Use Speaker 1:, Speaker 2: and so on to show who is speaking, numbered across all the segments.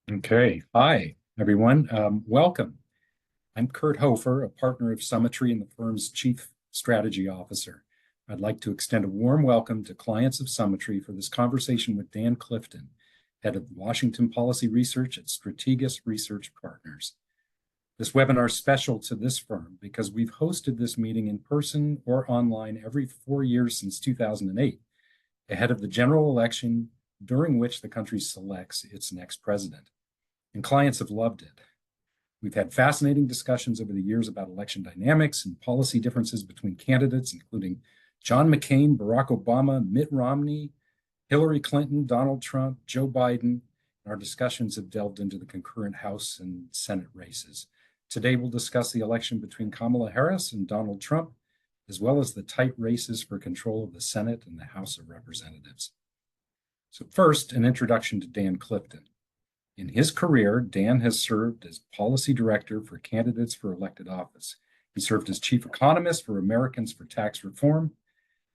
Speaker 1: Okay. Hi, everyone. Welcome. I'm Kurt Hofer, a partner of Summitry and the firm's chief strategy officer. I'd like to extend a warm welcome to clients of Summitry for this conversation with Dan Clifton, head of Washington Policy Research at Strategas Research Partners. This webinar is special to this firm because we've hosted this meeting in person or online every 4 years since 2008, ahead of the general election during which the country selects its next president. And clients have loved it. We've had fascinating discussions over the years about election dynamics and policy differences between candidates, including John McCain, Barack Obama, Mitt Romney, Hillary Clinton, Donald Trump, Joe Biden. And our discussions have delved into the concurrent House and Senate races. Today, we'll discuss the election between Kamala Harris and Donald Trump, as well as the tight races for control of the Senate and the House of Representatives. So first, an introduction to Dan Clifton. In his career, Dan has served as policy director for candidates for elected office. He served as chief economist for Americans for Tax Reform,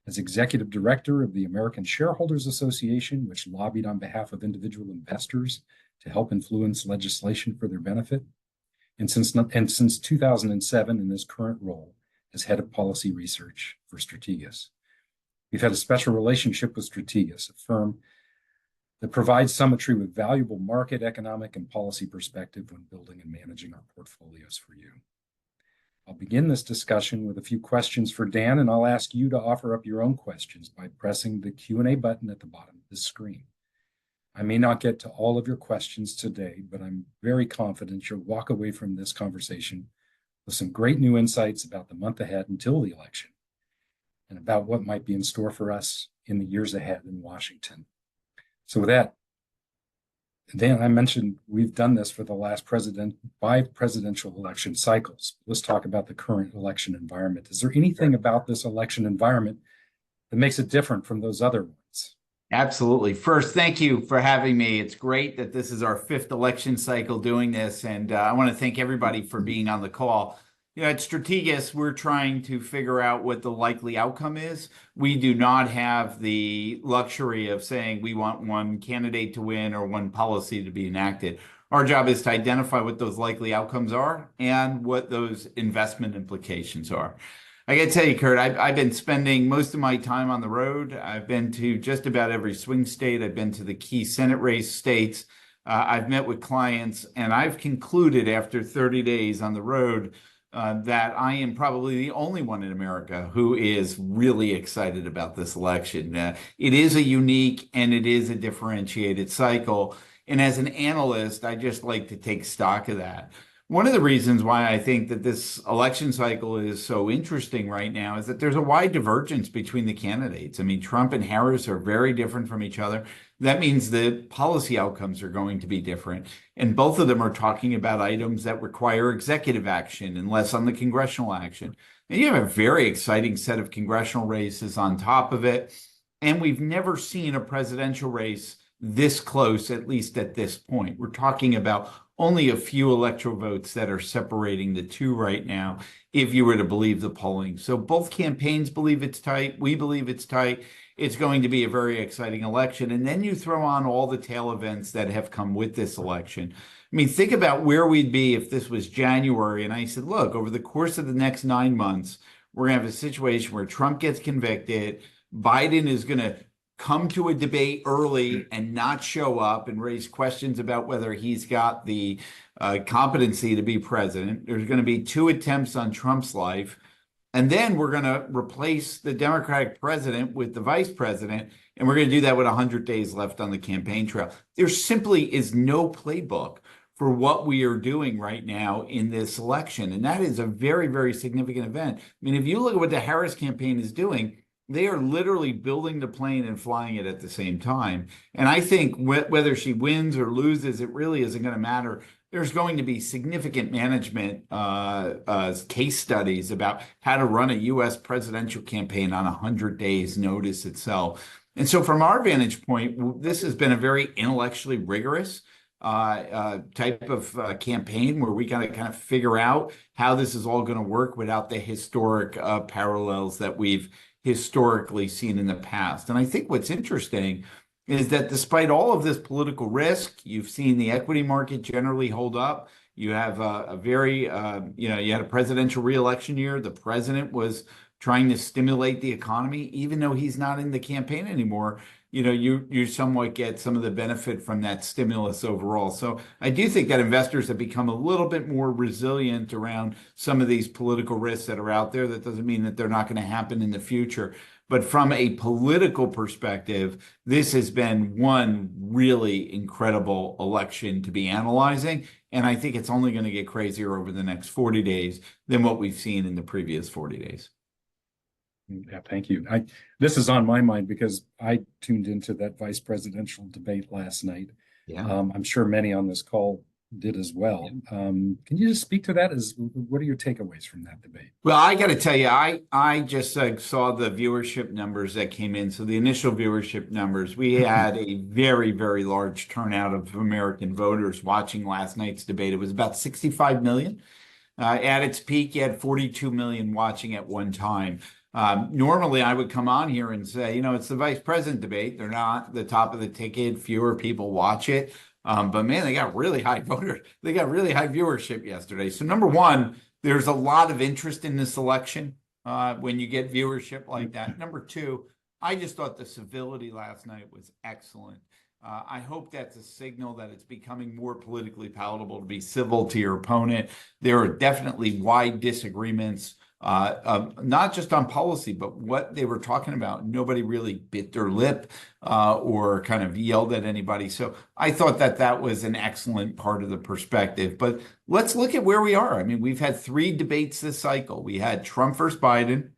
Speaker 1: as executive director of the American Shareholders Association, which lobbied on behalf of individual investors to help influence legislation for their benefit, and since 2007 in his current role as head of policy research for Strategas. We've had a special relationship with Strategas, a firm that provides Summitry with valuable market, economic, and policy perspective when building and managing our portfolios for you. I'll begin this discussion with a few questions for Dan, and I'll ask you to offer up your own questions by pressing the Q&A button at the bottom of the screen. I may not get to all of your questions today, but I'm very confident you'll walk away from this conversation with some great new insights about the month ahead until the election and about what might be in store for us in the years ahead in Washington. So with that, Dan, I mentioned we've done this for the last five presidential election cycles. Let's talk about the current election environment. Is there anything about this election environment that makes it different from those other ones?
Speaker 2: Absolutely. First, thank you for having me. It's great that this is our fifth election cycle doing this, and I want to thank everybody for being on the call. At Strategas, we're trying to figure out what the likely outcome is. We do not have the luxury of saying we want one candidate to win or one policy to be enacted. Our job is to identify what those likely outcomes are and what those investment implications are. I got to tell you, Kurt, I've been spending most of my time on the road. I've been to just about every swing state. I've been to the key Senate race states. I've met with clients, and I've concluded after 30 days on the road that I am probably the only one in America who is really excited about this election. It is a unique and it is a differentiated cycle. And as an analyst, I just like to take stock of that. One of the reasons why I think that this election cycle is so interesting right now is that there's a wide divergence between the candidates. I mean, Trump and Harris are very different from each other. That means the policy outcomes are going to be different. And both of them are talking about items that require executive action and less on the congressional action. And you have a very exciting set of congressional races on top of it. And we've never seen a presidential race this close, at least at this point. We're talking about only a few electoral votes that are separating the two right now, if you were to believe the polling. So both campaigns believe it's tight. We believe it's tight. It's going to be a very exciting election. And then you throw on all the tail events that have come with this election. I mean, think about where we'd be if this was January. And I said, look, over the course of the next 9 months, we're going to have a situation where Trump gets convicted. Biden is going to come to a debate early and not show up and raise questions about whether he's got the competency to be president. There's going to be 2 attempts on Trump's life. And then we're going to replace the Democratic president with the vice president. And we're going to do that with 100 days left on the campaign trail. There simply is no playbook for what we are doing right now in this election. And that is a very, very significant event. I mean, if you look at what the Harris campaign is doing, they are literally building the plane and flying it at the same time. And I think whether she wins or loses, it really isn't going to matter. There's going to be significant management case studies about how to run a U.S. presidential campaign on 100 days notice itself. And so from our vantage point, this has been a very intellectually rigorous type of campaign where we got to kind of figure out how this is all going to work without the historic parallels that we've historically seen in the past. And I think what's interesting is that despite all of this political risk, you've seen the equity market generally hold up. You have a very, you had a presidential reelection year. The president was trying to stimulate the economy, even though he's not in the campaign anymore. You somewhat get some of the benefit from that stimulus overall. So I do think that investors have become a little bit more resilient around some of these political risks that are out there. That doesn't mean that they're not going to happen in the future. But from a political perspective, this has been one really incredible election to be analyzing. And I think it's only going to get crazier over the next 40 days than what we've seen in the previous 40 days.
Speaker 1: Yeah, thank you. This is on my mind because I tuned into that vice presidential debate last night.
Speaker 2: Yeah.
Speaker 1: I'm sure many on this call did as well. Can you just speak to that? What are your takeaways from that debate?
Speaker 2: Well, I got to tell you, I just saw the viewership numbers that came in. So the initial viewership numbers, we had a very, very large turnout of American voters watching last night's debate. It was about 65 million. At its peak, you had 42 million watching at one time. Normally, I would come on here and say, it's the vice president debate. They're not the top of the ticket. Fewer people watch it. But man, they got really high They got really high viewership yesterday. So number one, there's a lot of interest in this election when you get viewership like that. Number two, I just thought the civility last night was excellent. I hope that's a signal that it's becoming more politically palatable to be civil to your opponent. There are definitely wide disagreements, not just on policy, but what they were talking about. Nobody really bit their lip or kind of yelled at anybody. So I thought that was an excellent part of the perspective. But let's look at where we are. I mean, we've had 3 debates this cycle. We had Trump versus Biden,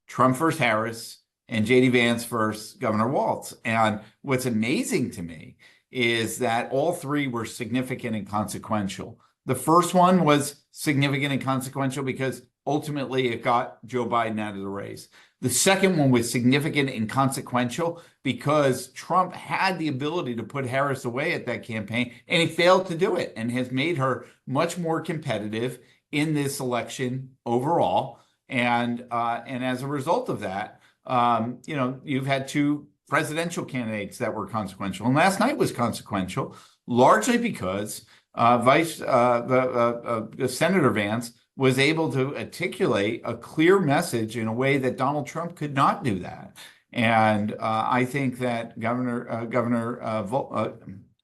Speaker 2: Trump versus Harris, and J.D. Vance versus Governor Walz. And what's amazing to me is that all 3 were significant and consequential. The first one was significant and consequential because ultimately it got Joe Biden out of the race. The second one was significant and consequential because Trump had the ability to put Harris away at that campaign, and he failed to do it and has made her much more competitive in this election overall. And as a result of that, you've had 2 presidential candidates that were consequential. And last night was consequential, largely because Senator Vance was able to articulate a clear message in a way that Donald Trump could not do that. And I think that Governor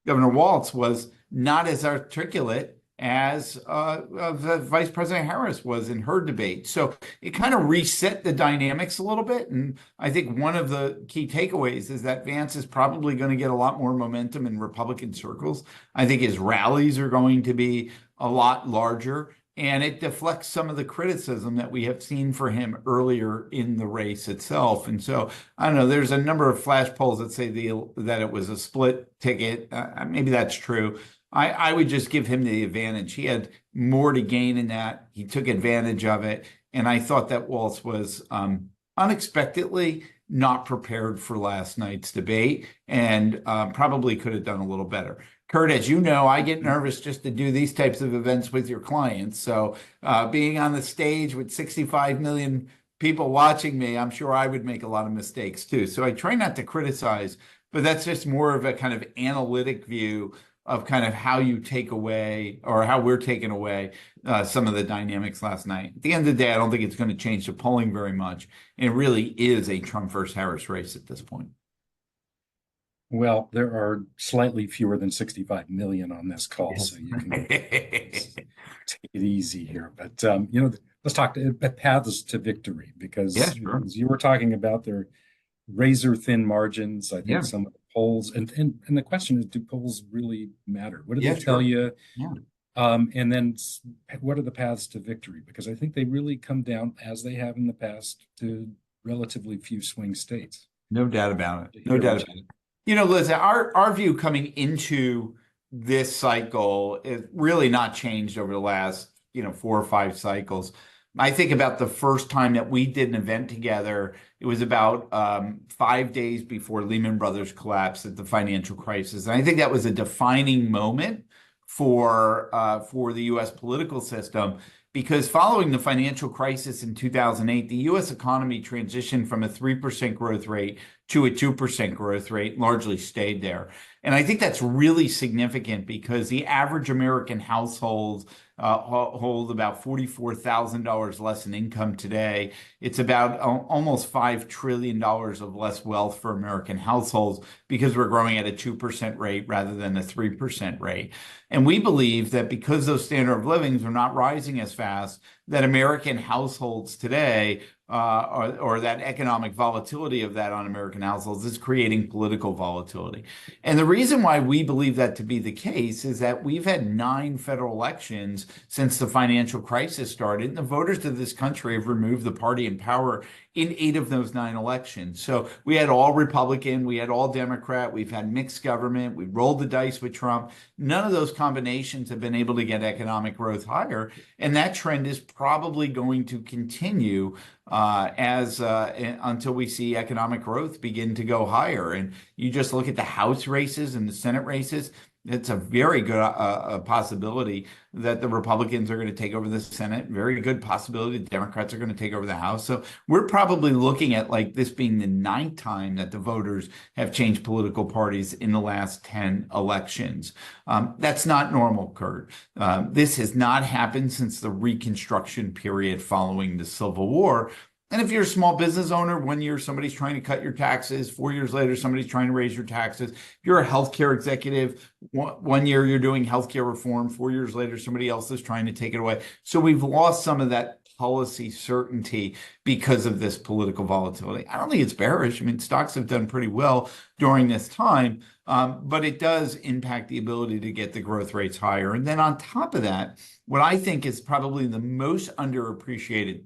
Speaker 2: Walz was not as articulate as Vice President Harris was in her debate. So it kind of reset the dynamics a little bit. And I think one of the key takeaways is that Vance is probably going to get a lot more momentum in Republican circles. I think his rallies are going to be a lot larger. And it deflects some of the criticism that we have seen for him earlier in the race itself. And so, I don't know, there's a number of flash polls that say that it was a split ticket. Maybe that's true. I would just give him the advantage. He had more to gain in that. He took advantage of it. And I thought that Walz was unexpectedly not prepared for last night's debate and probably could have done a little better. Kurt, as you know, I get nervous just to do these types of events with your clients. So being on the stage with 65 million people watching me, I'm sure I would make a lot of mistakes too. So I try not to criticize, but that's just more of a kind of analytic view of kind of how you take away or how we're taking away some of the dynamics last night. At the end of the day, I don't think it's going to change the polling very much. And it really is a Trump versus Harris race at this point.
Speaker 1: Well, there are slightly fewer than 65 million on this call, so you can take it easy here. But, let's talk about paths to victory, because as you were talking about their razor thin margins, I think some of the polls, and the question is, do polls really matter? What do they tell you? Yeah. And then what are the paths to victory? Because I think they really come down, as they have in the past, to relatively few swing states.
Speaker 2: No doubt about it. No doubt about it. Liz, our view coming into this cycle is really not changed over the last, 4 or 5 cycles. I think about the first time that we did an event together, it was about 5 days before Lehman Brothers collapsed at the financial crisis. And I think that was a defining moment for the U.S. political system because following the financial crisis in 2008, the U.S. economy transitioned from a 3% growth rate to a 2% growth rate, largely stayed there. And I think that's really significant because the average American household hold about $44,000 less in income today. It's about almost $5 trillion of less wealth for American households because we're growing at a 2% rate rather than a 3% rate. And we believe that because those standard of livings are not rising as fast, that American households today or that economic volatility of that on American households is creating political volatility. And the reason why we believe that to be the case is that we've had 9 federal elections since the financial crisis started, and the voters of this country have removed the party in power in 8 of those 9 elections. So we had all Republican, we had all Democrat, we've had mixed government, we rolled the dice with Trump. None of those combinations have been able to get economic growth higher, and that trend is probably going to continue until we see economic growth begin to go higher. And you just look at the House races and the Senate races, it's a very good possibility that the Republicans are going to take over the Senate. Very good possibility the Democrats are going to take over the House. So we're probably looking at like this being the 9th time that the voters have changed political parties in the last 10 elections. That's not normal, Kurt. This has not happened since the Reconstruction period following the Civil War. And if you're a small business owner, 1 year somebody's trying to cut your taxes, 4 years later somebody's trying to raise your taxes. If you're a healthcare executive, 1 year you're doing healthcare reform, 4 years later somebody else is trying to take it away. So we've lost some of that policy certainty because of this political volatility. I don't think it's bearish. I mean, stocks have done pretty well during this time, but it does impact the ability to get the growth rates higher. And then on top of that, what I think is probably the most underappreciated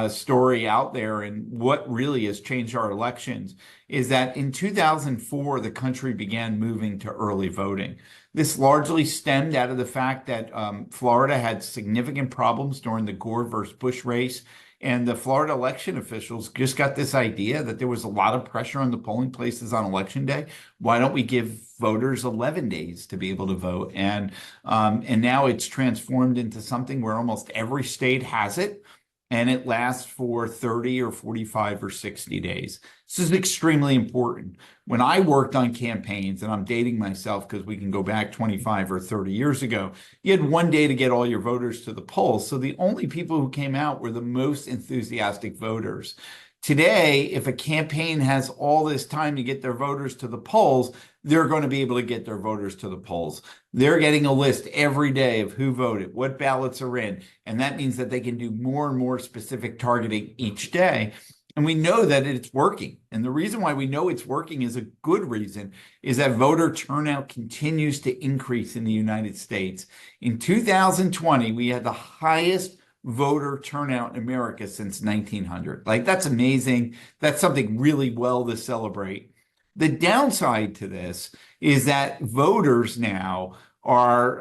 Speaker 2: story out there and what really has changed our elections is that in 2004, the country began moving to early voting. This largely stemmed out of the fact that Florida had significant problems during the Gore versus Bush race. And the Florida election officials just got this idea that there was a lot of pressure on the polling places on election day. Why don't we give voters 11 days to be able to vote? And now it's transformed into something where almost every state has it, and it lasts for 30 or 45 or 60 days. This is extremely important. When I worked on campaigns, and I'm dating myself because we can go back 25 or 30 years ago, you had 1 day to get all your voters to the polls. So the only people who came out were the most enthusiastic voters. Today, if a campaign has all this time to get their voters to the polls, they're going to be able to get their voters to the polls. They're getting a list every day of who voted, what ballots are in, and that means that they can do more and more specific targeting each day. And we know that it's working. And the reason why we know it's working is a good reason, is that voter turnout continues to increase in the United States. In 2020, we had the highest voter turnout in America since 1900. Like, that's amazing. That's something really well to celebrate. The downside to this is that voters now are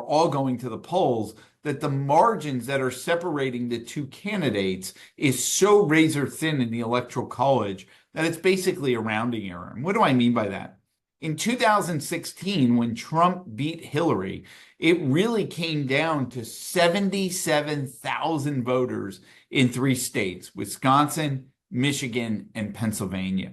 Speaker 2: all going to the polls, that the margins that are separating the two candidates is so razor thin in the Electoral College that it's basically a rounding error. And what do I mean by that? In 2016, when Trump beat Hillary, it really came down to 77,000 voters in 3 states, Wisconsin, Michigan, and Pennsylvania.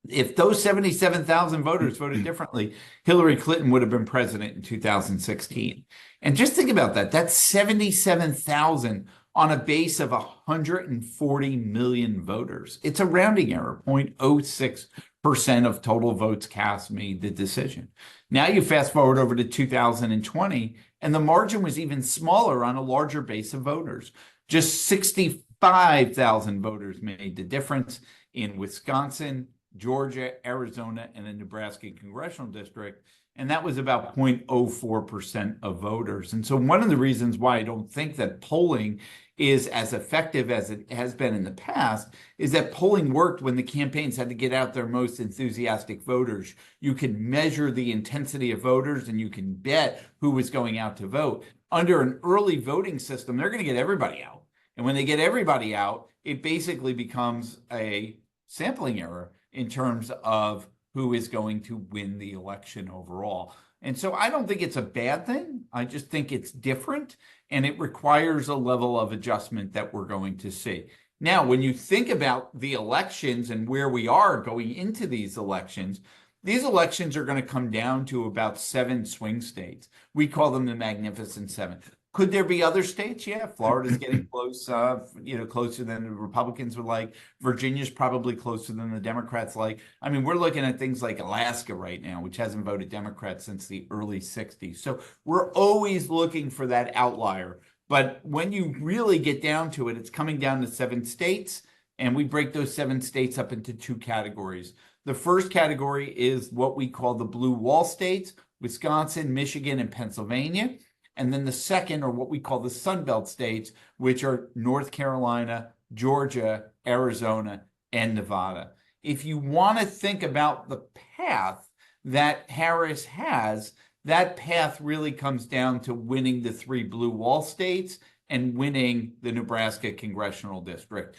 Speaker 2: If those 77,000 voters voted differently, Hillary Clinton would have been president in 2016. And just think about that. That's 77,000 on a base of 140 million voters. It's a rounding error. 0.06% of total votes cast made the decision. Now you fast forward over to 2020, and the margin was even smaller on a larger base of voters. Just 65,000 voters made the difference in Wisconsin, Georgia, Arizona, and the Nebraska congressional district. And that was about 0.04% of voters. And so one of the reasons why I don't think that polling is as effective as it has been in the past is that polling worked when the campaigns had to get out their most enthusiastic voters. You could measure the intensity of voters and you can bet who was going out to vote. Under an early voting system, they're going to get everybody out. And when they get everybody out, it basically becomes a sampling error in terms of who is going to win the election overall. And so I don't think it's a bad thing. I just think it's different. and it requires a level of adjustment that we're going to see. Now, when you think about the elections and where we are going into these elections are going to come down to about 7 swing states. We call them the Magnificent Seven. Could there be other states? Yeah, Florida's getting close, closer than the Republicans would like. Virginia's probably closer than the Democrats like. I mean, we're looking at things like Alaska right now, which hasn't voted Democrat since the early 60s. So we're always looking for that outlier. But when you really get down to it, it's coming down to 7 states, and we break those 7 states up into 2 categories. The first category is what we call the blue wall states, Wisconsin, Michigan, and Pennsylvania. And then the second are what we call the Sun Belt states, which are North Carolina, Georgia, Arizona, and Nevada. If you want to think about the path that Harris has, that path really comes down to winning the 3 blue wall states and winning the Nebraska congressional district,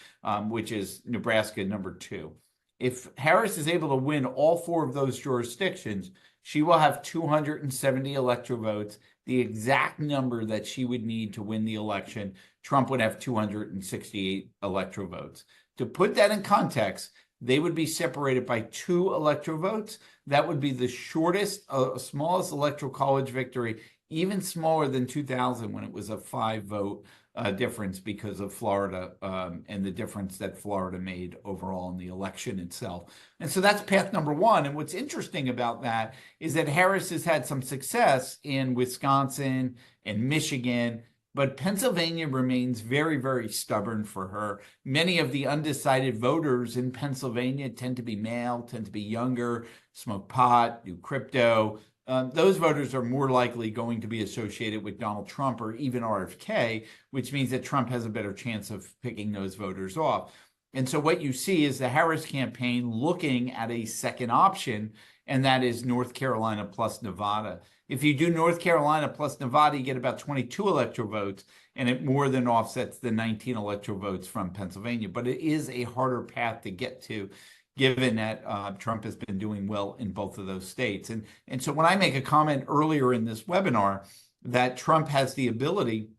Speaker 2: which is Nebraska number 2. If Harris is able to win all 4 of those jurisdictions, she will have 270 electoral votes, the exact number that she would need to win the election. Trump would have 268 electoral votes. To put that in context, they would be separated by 2 electoral votes. That would be the shortest, smallest electoral college victory, even smaller than 2000 when it was a 5-vote difference because of Florida and the difference that Florida made overall in the election itself. And so that's path number 1. And what's interesting about that is that Harris has had some success in Wisconsin and Michigan, but Pennsylvania remains very, very stubborn for her. Many of the undecided voters in Pennsylvania tend to be male, tend to be younger, smoke pot, do crypto. Those voters are more likely going to be associated with Donald Trump or even RFK, which means that Trump has a better chance of picking those voters off. And so what you see is the Harris campaign looking at a second option, and that is North Carolina plus Nevada. If you do North Carolina plus Nevada, you get about 22 electoral votes, and it more than offsets the 19 electoral votes from Pennsylvania. But it is a harder path to get to, given that Trump has been doing well in both of those states. And so when I make a comment earlier in this webinar that Trump has the ability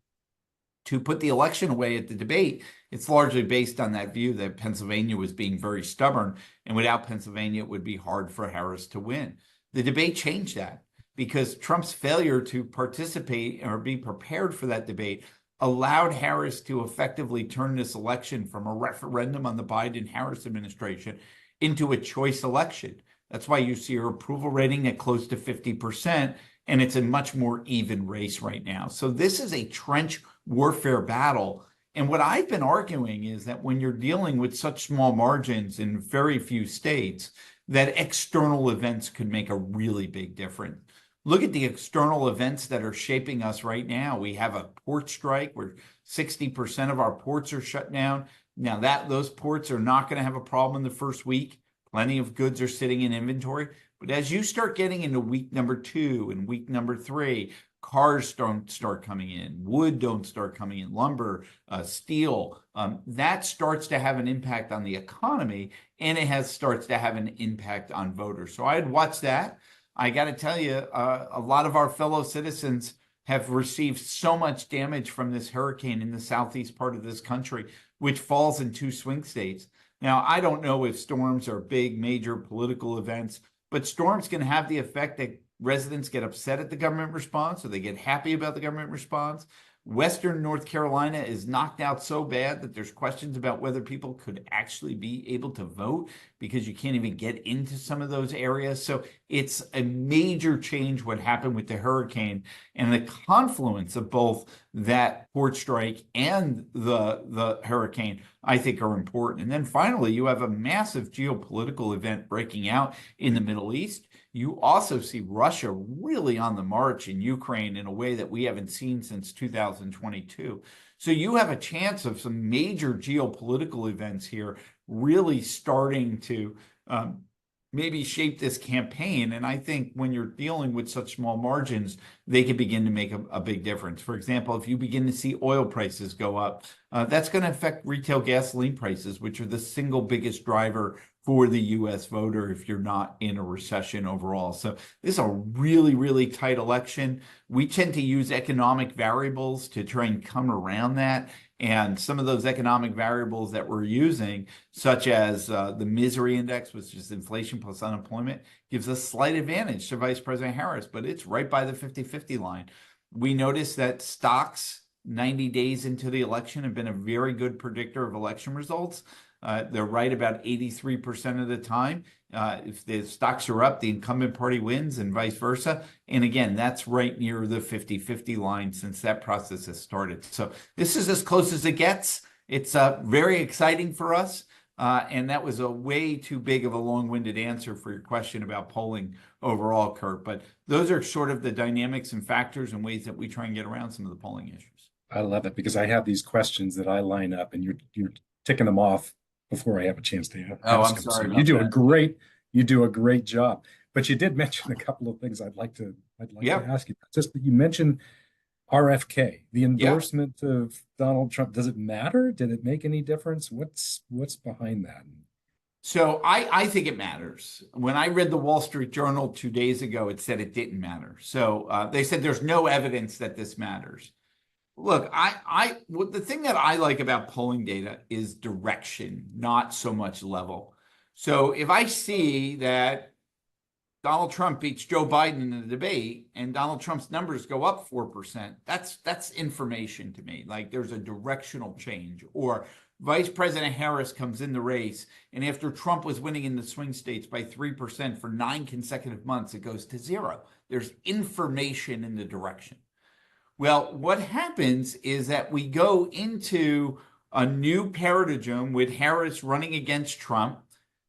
Speaker 2: to put the election away at the debate, it's largely based on that view that Pennsylvania was being very stubborn, and without Pennsylvania, it would be hard for Harris to win. The debate changed that because Trump's failure to participate or be prepared for that debate allowed Harris to effectively turn this election from a referendum on the Biden-Harris administration into a choice election. That's why you see her approval rating at close to 50%, and it's a much more even race right now. So this is a trench warfare battle. And what I've been arguing is that when you're dealing with such small margins in very few states, that external events could make a really big difference. Look at the external events that are shaping us right now. We have a port strike where 60% of our ports are shut down. Now those ports are not going to have a problem in the first week. Plenty of goods are sitting in inventory. But as you start getting into week number 2 and week number 3, cars don't start coming in, wood don't start coming in, lumber, steel, that starts to have an impact on the economy, and it starts to have an impact on voters. So I'd watch that. I got to tell you, a lot of our fellow citizens have received so much damage from this hurricane in the southeast part of this country, which falls in 2 swing states. Now, I don't know if storms are big, major political events, but storms can have the effect that residents get upset at the government response or they get happy about the government response. Western North Carolina is knocked out so bad that there's questions about whether people could actually be able to vote because you can't even get into some of those areas. So it's a major change what happened with the hurricane, and the confluence of both that port strike and the hurricane, I think, are important. And then finally, you have a massive geopolitical event breaking out in the Middle East. You also see Russia really on the march in Ukraine in a way that we haven't seen since 2022. So you have a chance of some major geopolitical events here really starting to maybe shape this campaign. And I think when you're dealing with such small margins, they can begin to make a big difference. For example, if you begin to see oil prices go up, that's going to affect retail gasoline prices, which are the single biggest driver for the U.S. voter if you're not in a recession overall. So this is a really, really tight election. We tend to use economic variables to try and come around that. And some of those economic variables that we're using, such as the misery index, which is inflation plus unemployment, gives a slight advantage to Vice President Harris, but it's right by the 50-50 line. We noticed that stocks 90 days into the election have been a very good predictor of election results. They're right about 83% of the time. If the stocks are up, the incumbent party wins and vice versa. And again, that's right near the 50-50 line since that process has started. So this is as close as it gets. It's very exciting for us. And that was a way too big of a long-winded answer for your question about polling overall, Kurt. But those are sort of the dynamics and factors and ways that we try and get around some of the polling issues.
Speaker 1: I love it because I have these questions that I line up and you're ticking them off before I have a chance to ask
Speaker 2: I'm
Speaker 1: them.
Speaker 2: sorry.
Speaker 1: So you do a great job. But you did mention a couple of things I'd like to ask you. Just that you mentioned RFK, the endorsement of Donald Trump. Does it matter? Did it make any difference? What's behind that?
Speaker 2: So I think it matters. When I read the Wall Street Journal 2 days ago, it said it didn't matter. So they said there's no evidence that this matters. Look, the thing that I like about polling data is direction, not so much level. So if I see that Donald Trump beats Joe Biden in a debate and Donald Trump's numbers go up 4%, that's information to me. Like there's a directional change. Or Vice President Harris comes in the race, and after Trump was winning in the swing states by 3% for 9 consecutive months, it goes to 0. There's information in the direction. Well, what happens is that we go into a new paradigm with Harris running against Trump.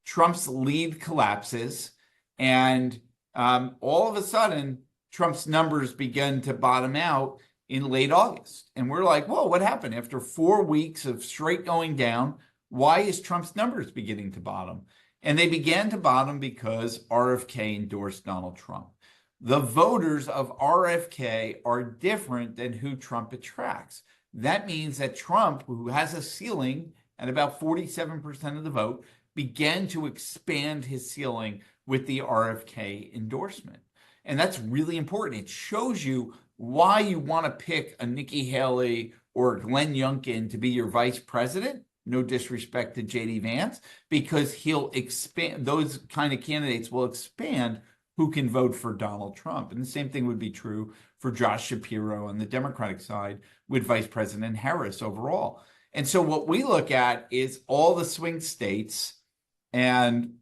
Speaker 2: Trump's lead collapses, and all of a sudden, Trump's numbers begin to bottom out in late August. And we're like, whoa, what happened? After 4 weeks of straight going down, why is Trump's numbers beginning to bottom? And they began to bottom because RFK endorsed Donald Trump. The voters of RFK are different than who Trump attracts. That means that Trump, who has a ceiling at about 47% of the vote, began to expand his ceiling with the RFK endorsement. And that's really important. It shows you why you want to pick a Nikki Haley or Glenn Youngkin to be your vice president. No disrespect to J.D. Vance, because he'll expand, those kind of candidates will expand who can vote for Donald Trump. And the same thing would be true for Josh Shapiro on the Democratic side with Vice President Harris overall. And so what we look at is all the swing states, and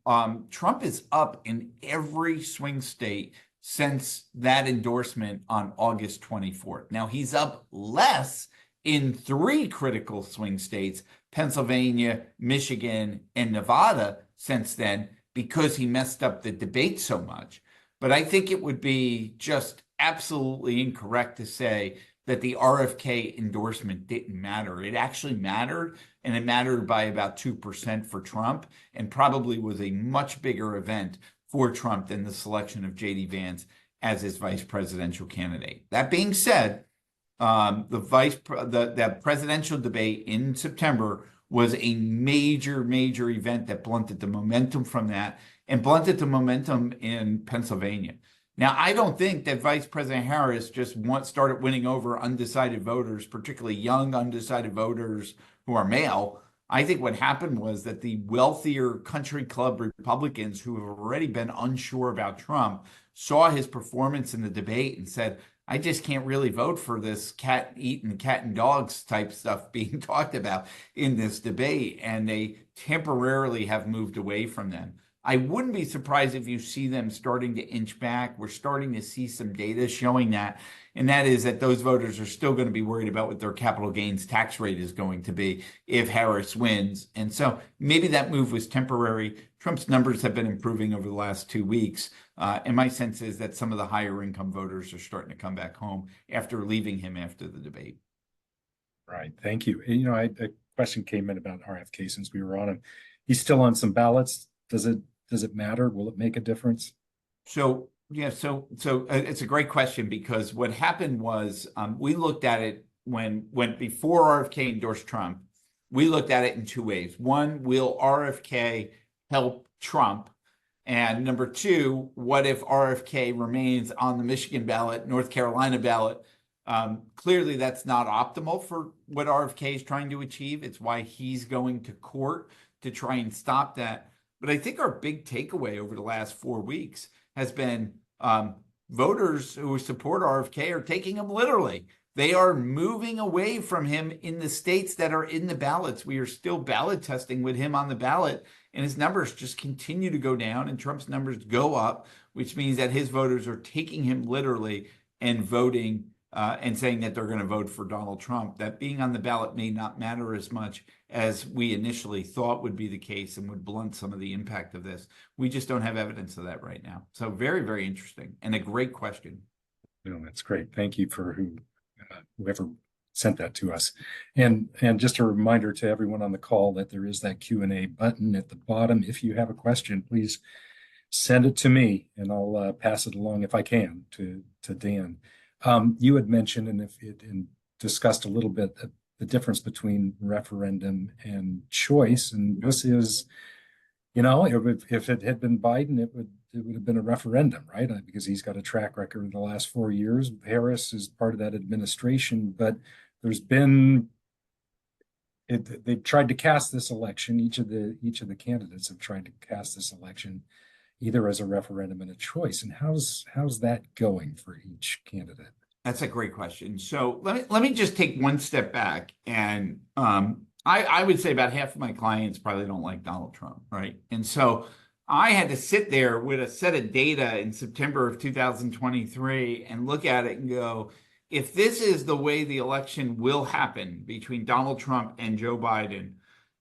Speaker 2: Trump is up in every swing state since that endorsement on August 24th. Now, he's up less in 3 critical swing states, Pennsylvania, Michigan, and Nevada, since then, because he messed up the debate so much. But I think it would be just absolutely incorrect to say that the RFK endorsement didn't matter. It actually mattered, and it mattered by about 2% for Trump, and probably was a much bigger event for Trump than the selection of J.D. Vance as his vice presidential candidate. That being said, the presidential debate in September was a major, major event that blunted the momentum from that and blunted the momentum in Pennsylvania. Now, I don't think that Vice President Harris just started winning over undecided voters, particularly young undecided voters who are male. I think what happened was that the wealthier country club Republicans who have already been unsure about Trump saw his performance in the debate and said, I just can't really vote for this cat and dogs type stuff being talked about in this debate. And they temporarily have moved away from them. I wouldn't be surprised if you see them starting to inch back. We're starting to see some data showing that, and that is that those voters are still going to be worried about what their capital gains tax rate is going to be if Harris wins. And so maybe that move was temporary. Trump's numbers have been improving over the last 2 weeks. And my sense is that some of the higher income voters are starting to come back home after leaving him after the debate.
Speaker 1: Right. Thank you. And, a question came in about RFK since we were on him. He's still on some ballots. Does Does it matter? Will it make a difference?
Speaker 2: So it's a great question, because what happened was we looked at it when before RFK endorsed Trump. We looked at it in two ways. One, will RFK help Trump? And number two, what if RFK remains on the Michigan ballot, North Carolina ballot? Clearly, that's not optimal for what RFK is trying to achieve. It's why he's going to court to try and stop that. But I think our big takeaway over the last 4 weeks has been voters who support RFK are taking him literally. They are moving away from him in the states that are in the ballots. We are still ballot testing with him on the ballot, and his numbers just continue to go down, and Trump's numbers go up, which means that his voters are taking him literally and voting and saying that they're going to vote for Donald Trump. That being on the ballot may not matter as much as we initially thought would be the case and would blunt some of the impact of this. We just don't have evidence of that right now. So very, very interesting and a great question.
Speaker 1: No, that's great. Thank you for whoever sent that to us. And just a reminder to everyone on the call that there is that Q&A button at the bottom. If you have a question, please send it to me and I'll pass it along if I can to Dan. You had mentioned and discussed a little bit the difference between referendum and choice. And this is, if it had been Biden, it would have been a referendum, right? Because he's got a track record in the last 4 years. Harris is part of that administration, but there's been they've tried to cast this election. Each of the candidates have tried to cast this election either as a referendum and a choice. And how's that going for each candidate?
Speaker 2: That's a great question. So let me just take one step back. And I would say about half of my clients probably don't like Donald Trump, right? And so I had to sit there with a set of data in September of 2023 and look at it and go, if this is the way the election will happen between Donald Trump and Joe Biden,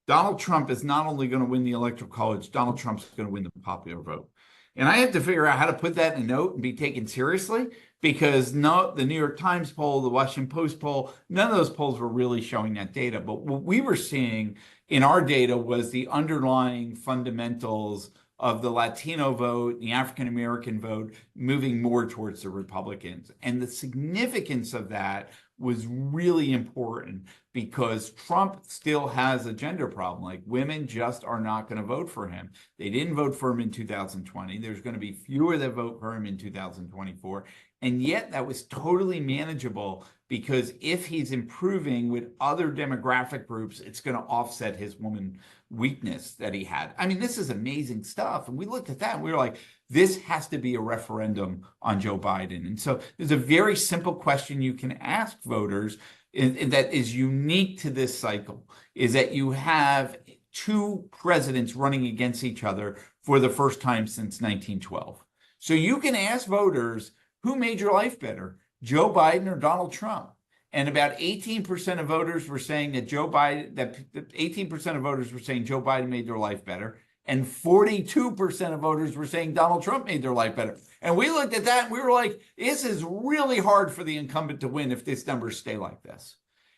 Speaker 2: Donald Trump is not only going to win the Electoral College, Donald Trump's going to win the popular vote. And I had to figure out how to put that in a note and be taken seriously, because the New York Times poll, the Washington Post poll, none of those polls were really showing that data. But what we were seeing in our data was the underlying fundamentals of the Latino vote, the African-American vote, moving more towards the Republicans. And the significance of that was really important, because Trump still has a gender problem. Like, women just are not going to vote for him. They didn't vote for him in 2020. There's going to be fewer that vote for him in 2024. And yet that was totally manageable, because if he's improving with other demographic groups, it's going to offset his woman weakness that he had. I mean, this is amazing stuff. And we looked at that and we were like, this has to be a referendum on Joe Biden. And so there's a very simple question you can ask voters that is unique to this cycle, is that you have two presidents running against each other for the first time since 1912. So you can ask voters, who made your life better, Joe Biden or Donald Trump? And about 18% of voters were saying that 18% of voters were saying Joe Biden made their life better. And 42% of voters were saying Donald Trump made their life better. And we looked at that and we were like, this is really hard for the incumbent to win if these numbers stay like this.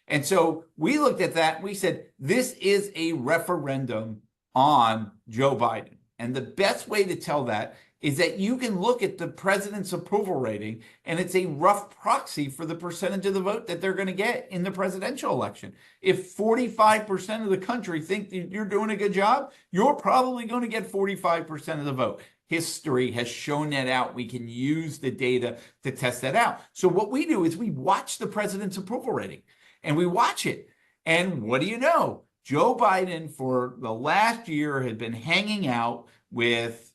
Speaker 2: And so we looked at that and we said, this is a referendum on Joe Biden. And the best way to tell that is that you can look at the president's approval rating, and it's a rough proxy for the percentage of the vote that they're going to get in the presidential election. If 45% of the country think that you're doing a good job, you're probably going to get 45% of the vote. History has shown that out. We can use the data to test that out. So what we do is we watch the president's approval rating, and we watch it. And what do you know? Joe Biden for the last year had been hanging out with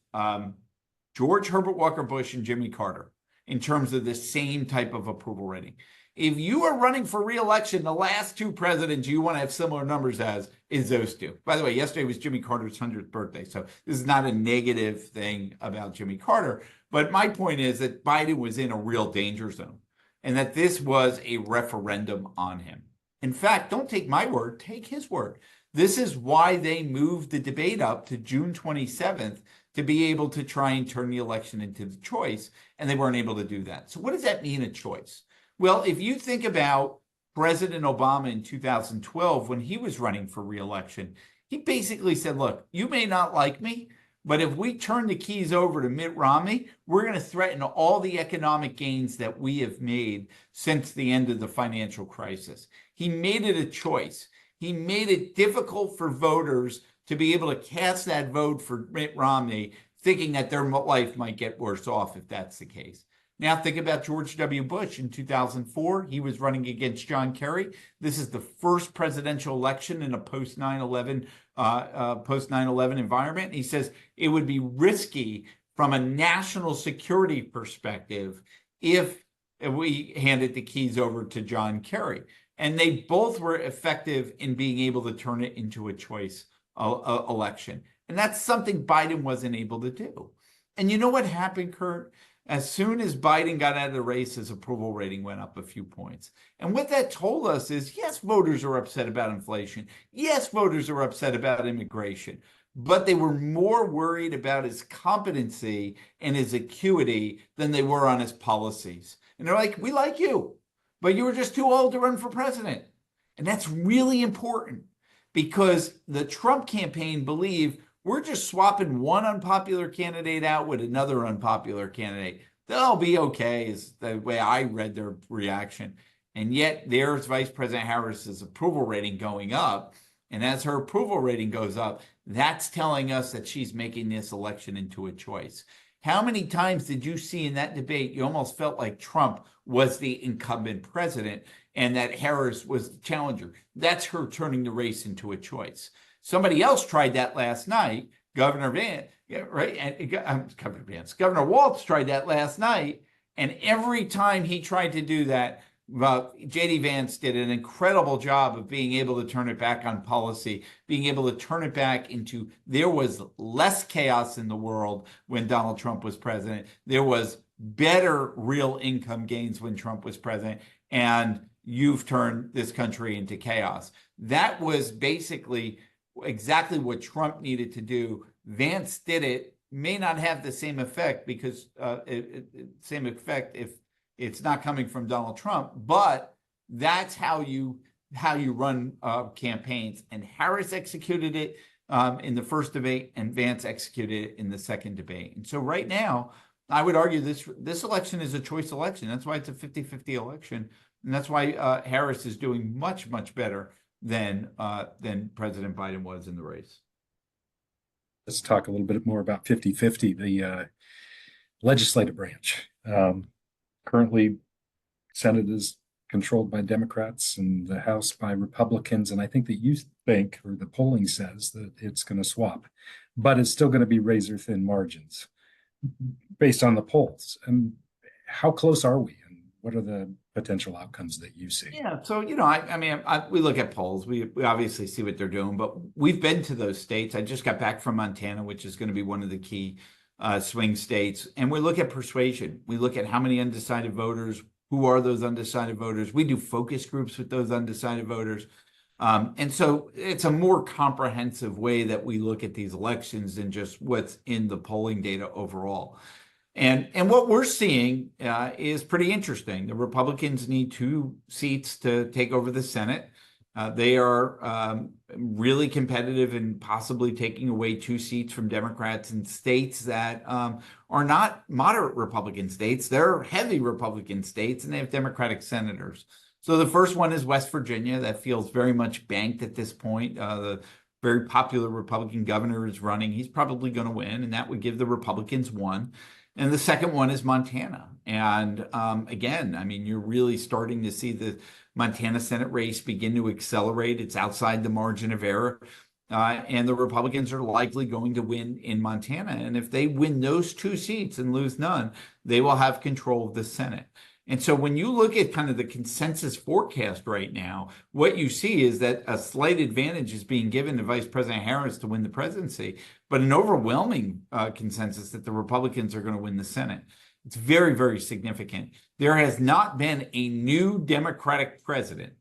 Speaker 2: George Herbert Walker Bush and Jimmy Carter in terms of the same type of approval rating. If you are running for re-election, the last two presidents you want to have similar numbers as is those two. By the way, yesterday was Jimmy Carter's 100th birthday, so this is not a negative thing about Jimmy Carter. But my point is that Biden was in a real danger zone and that this was a referendum on him. In fact, don't take my word, take his word. This is why they moved the debate up to June 27th to be able to try and turn the election into the choice, and they weren't able to do that. So what does that mean, a choice? Well, if you think about President Obama in 2012, when he was running for re-election, he basically said, look, you may not like me, But if we turn the keys over to Mitt Romney, we're going to threaten all the economic gains that we have made since the end of the financial crisis. He made it a choice. He made it difficult for voters to be able to cast that vote for Mitt Romney, thinking that their life might get worse off if that's the case. Now think about George W. Bush in 2004. He was running against John Kerry. This is the first presidential election in a post 9/11 environment. He says it would be risky from a national security perspective if we handed the keys over to John Kerry. And they both were effective in being able to turn it into a choice election. And that's something Biden wasn't able to do. And you know what happened, Kurt? As soon as Biden got out of the race, his approval rating went up a few points. And what that told us is, yes, voters are upset about inflation. Yes, voters are upset about immigration. But they were more worried about his competency and his acuity than they were on his policies. And they're like, we like you, but you were just too old to run for president. And that's really important because the Trump campaign believed we're just swapping one unpopular candidate out with another unpopular candidate. They'll be okay, is the way I read their reaction. And yet there's Vice President Harris's approval rating going up. And as her approval rating goes up, that's telling us that she's making this election into a choice. How many times did you see in that debate, you almost felt like Trump was the incumbent president and that Harris was the challenger? That's her turning the race into a choice. Somebody else tried that last night, Governor Walz tried that last night. And every time he tried to do that, J.D. Vance did an incredible job of being able to turn it back on policy, being able to turn it back into there was less chaos in the world when Donald Trump was president. There was better real income gains when Trump was president. And you've turned this country into chaos. That was basically exactly what Trump needed to do. Vance did it. May not have the same effect because same effect if it's not coming from Donald Trump, but that's how you run campaigns. And Harris executed it in the first debate, and Vance executed it in the second debate. And so right now, I would argue this election is a choice election. That's why it's a 50-50 election, and that's why Harris is doing much, much better than President Biden was in the race.
Speaker 1: Let's talk a little bit more about 50-50, the legislative branch. Currently, Senate is controlled by Democrats and the House by Republicans. And I think that you think, or the polling says, that it's going to swap, but it's still going to be razor thin margins based on the polls. And how close are we? And what are the potential outcomes that you see?
Speaker 2: Yeah, so, we look at polls. We obviously see what they're doing, but we've been to those states. I just got back from Montana, which is going to be one of the key swing states. And we look at persuasion. We look at how many undecided voters, who are those undecided voters. We do focus groups with those undecided voters. And so it's a more comprehensive way that we look at these elections than just what's in the polling data overall. And what we're seeing is pretty interesting. The Republicans need 2 seats to take over the Senate. They are really competitive in possibly taking away 2 seats from Democrats in states that are not moderate Republican states. They're heavy Republican states, and they have Democratic senators. So the first one is West Virginia. That feels very much banked at this point. The very popular Republican governor is running. He's probably going to win, and that would give the Republicans 1. And the second one is Montana. And again, you're really starting to see the Montana Senate race begin to accelerate. It's outside the margin of error. And the Republicans are likely going to win in Montana. And if they win those 2 seats and lose none, they will have control of the Senate. And so when you look at kind of the consensus forecast right now, what you see is that a slight advantage is being given to Vice President Harris to win the presidency, but an overwhelming consensus that the Republicans are going to win the Senate. It's very, very significant. There has not been a new Democratic president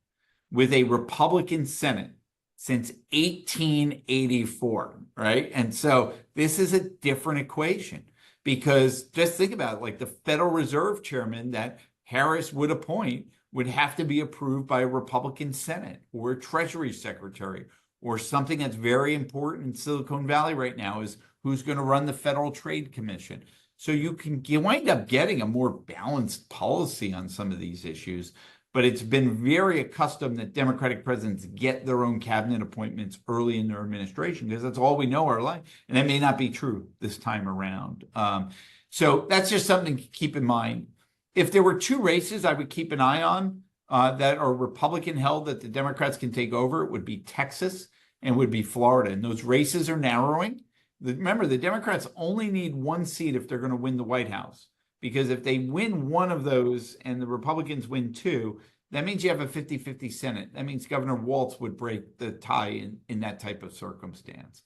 Speaker 2: with a Republican Senate since 1884, right? And so this is a different equation because just think about it, like the Federal Reserve chairman that Harris would appoint would have to be approved by a Republican Senate or a Treasury Secretary or something that's very important in Silicon Valley right now is who's going to run the Federal Trade Commission. So you wind up getting a more balanced policy on some of these issues, but it's been very accustomed that Democratic presidents get their own cabinet appointments early in their administration because that's all we know our life. And that may not be true this time around. So that's just something to keep in mind. If there were two races I would keep an eye on that are Republican held that the Democrats can take over, it would be Texas and would be Florida. And those races are narrowing. Remember, the Democrats only need one seat if they're going to win the White House. Because if they win one of those and the Republicans win two, that means you have a 50-50 Senate. That means Governor Walz would break the tie in that type of circumstance.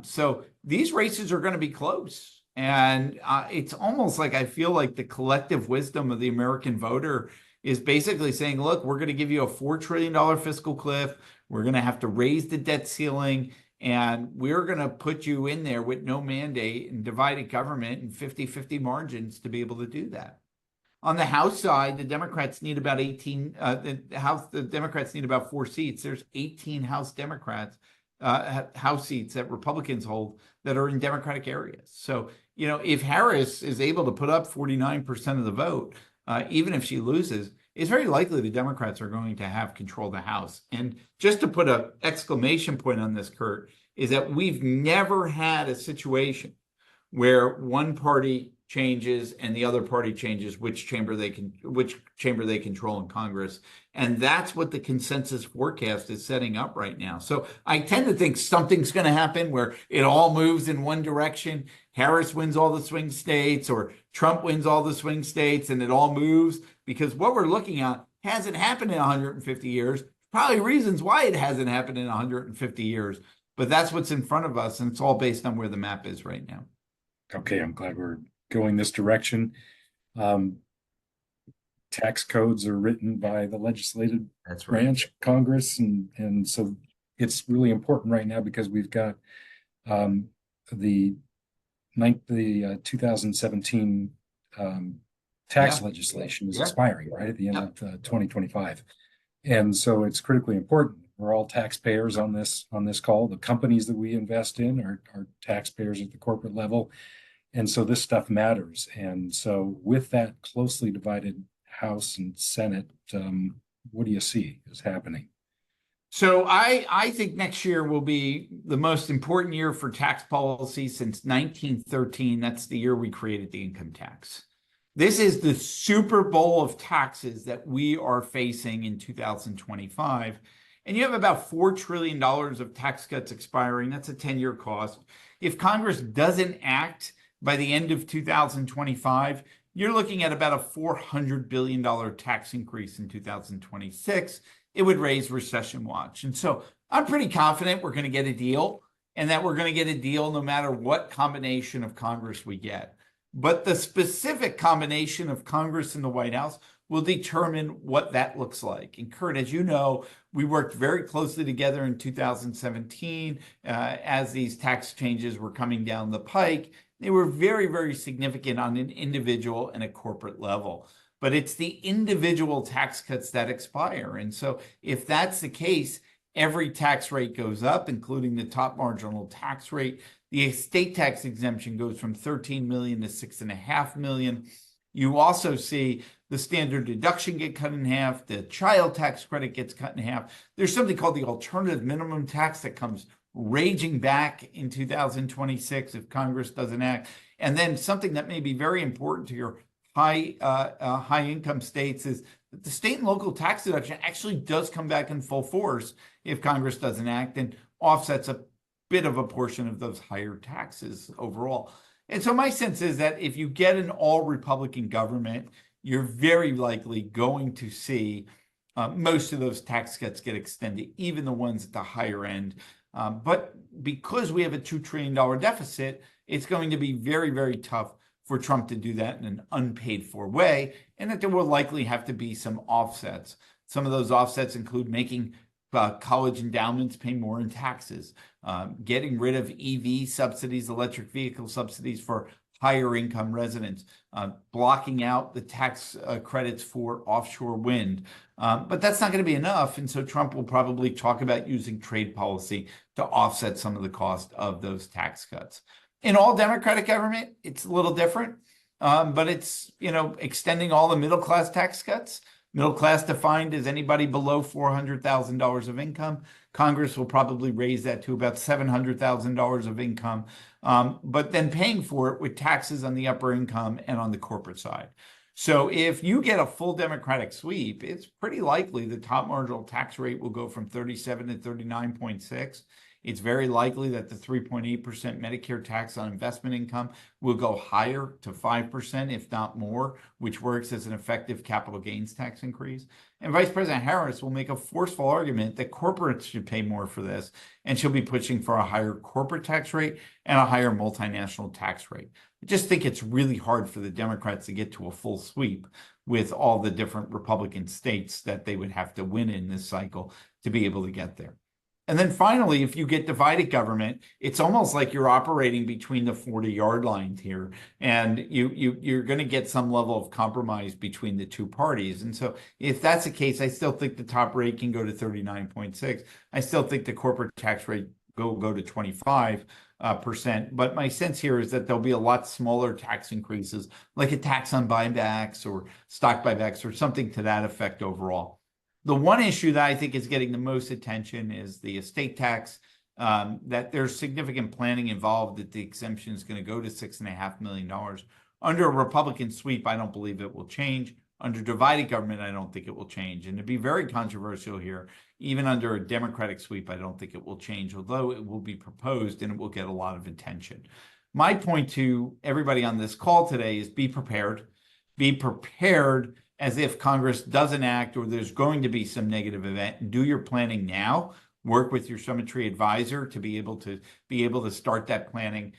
Speaker 2: So these races are going to be close. And it's almost like I feel like the collective wisdom of the American voter is basically saying, look, we're going to give you a $4 trillion fiscal cliff. We're going to have to raise the debt ceiling. And we're going to put you in there with no mandate and divided government and 50-50 margins to be able to do that. On the House side, the Democrats need about 18. The Democrats need about 4 seats. There's 18 House Democrats, House seats that Republicans hold that are in Democratic areas. So, you know, if Harris is able to put up 49% of the vote, even if she loses, it's very likely the Democrats are going to have control of the House. And just to put an exclamation point on this, Kurt, is that we've never had a situation where one party changes and the other party changes which chamber they control in Congress. And that's what the consensus forecast is setting up right now. So I tend to think something's going to happen where it all moves in one direction. Harris wins all the swing states or Trump wins all the swing states and it all moves, because what we're looking at hasn't happened in 150 years. Probably reasons why it hasn't happened in 150 years, but that's what's in front of us. And it's all based on where the map is right now.
Speaker 1: Okay, I'm glad we're going this direction. Tax codes are written by the legislative branch, Congress, and so it's really important right now because we've got the 2017 tax legislation is expiring right at the end of 2025, and so it's critically important. We're all taxpayers on this call. The companies that we invest in are taxpayers at the corporate level. And so this stuff matters. And so with that closely divided House and Senate, what do you see is happening?
Speaker 2: So I think next year will be the most important year for tax policy since 1913. That's the year we created the income tax. This is the Super Bowl of taxes that we are facing in 2025. And you have about $4 trillion of tax cuts expiring. That's a 10-year cost. If Congress doesn't act by the end of 2025, you're looking at about a $400 billion tax increase in 2026. It would raise recession watch. And so I'm pretty confident we're going to get a deal, and that we're going to get a deal no matter what combination of Congress we get. But the specific combination of Congress and the White House will determine what that looks like. And Kurt, as you know, we worked very closely together in 2017 as these tax changes were coming down the pike. They were very, very significant on an individual and a corporate level. But it's the individual tax cuts that expire. And so if that's the case, every tax rate goes up, including the top marginal tax rate. The estate tax exemption goes from 13 million to 6.5 million. You also see the standard deduction get cut in half. The child tax credit gets cut in half. There's something called the alternative minimum tax that comes raging back in 2026 if Congress doesn't act. And then something that may be very important to your high income states is that the state and local tax deduction actually does come back in full force if Congress doesn't act and offsets a bit of a portion of those higher taxes overall. And so my sense is that if you get an all Republican government, you're very likely going to see most of those tax cuts get extended, even the ones at the higher end. But because we have a $2 trillion deficit, it's going to be very, very tough for Trump to do that in an unpaid for way, and that there will likely have to be some offsets. Some of those offsets include making college endowments pay more in taxes, getting rid of EV subsidies, electric vehicle subsidies for higher income residents, blocking out the tax credits for offshore wind. But that's not going to be enough. And so Trump will probably talk about using trade policy to offset some of the cost of those tax cuts. In all Democratic government, it's a little different, but it's, extending all the middle class tax cuts. Middle class defined as anybody below $400,000 of income. Congress will probably raise that to about $700,000 of income, but then paying for it with taxes on the upper income and on the corporate side. So if you get a full Democratic sweep, it's pretty likely the top marginal tax rate will go from 37 to 39.6. It's very likely that the 3.8% Medicare tax on investment income will go higher to 5%, if not more, which works as an effective capital gains tax increase. And Vice President Harris will make a forceful argument that corporates should pay more for this, and she'll be pushing for a higher corporate tax rate and a higher multinational tax rate. I just think it's really hard for the Democrats to get to a full sweep with all the different Republican states that they would have to win in this cycle to be able to get there. And then finally, if you get divided government, it's almost like you're operating between the 40-yard lines here, and you're going to get some level of compromise between the two parties. And so if that's the case, I still think the top rate can go to 39.6. I still think the corporate tax rate go to 25%. But my sense here is that there'll be a lot smaller tax increases, like a tax on buybacks or stock buybacks or something to that effect overall. The one issue that I think is getting the most attention is the estate tax, that there's significant planning involved, that the exemption is going to go to $6.5 million. Under a Republican sweep, I don't believe it will change. Under divided government, I don't think it will change. And to be very controversial here, even under a Democratic sweep, I don't think it will change, although it will be proposed and it will get a lot of attention. My point to everybody on this call today is be prepared. Be prepared as if Congress doesn't act or there's going to be some negative event. Do your planning now. Work with your Summitry advisor to be able to start that planning.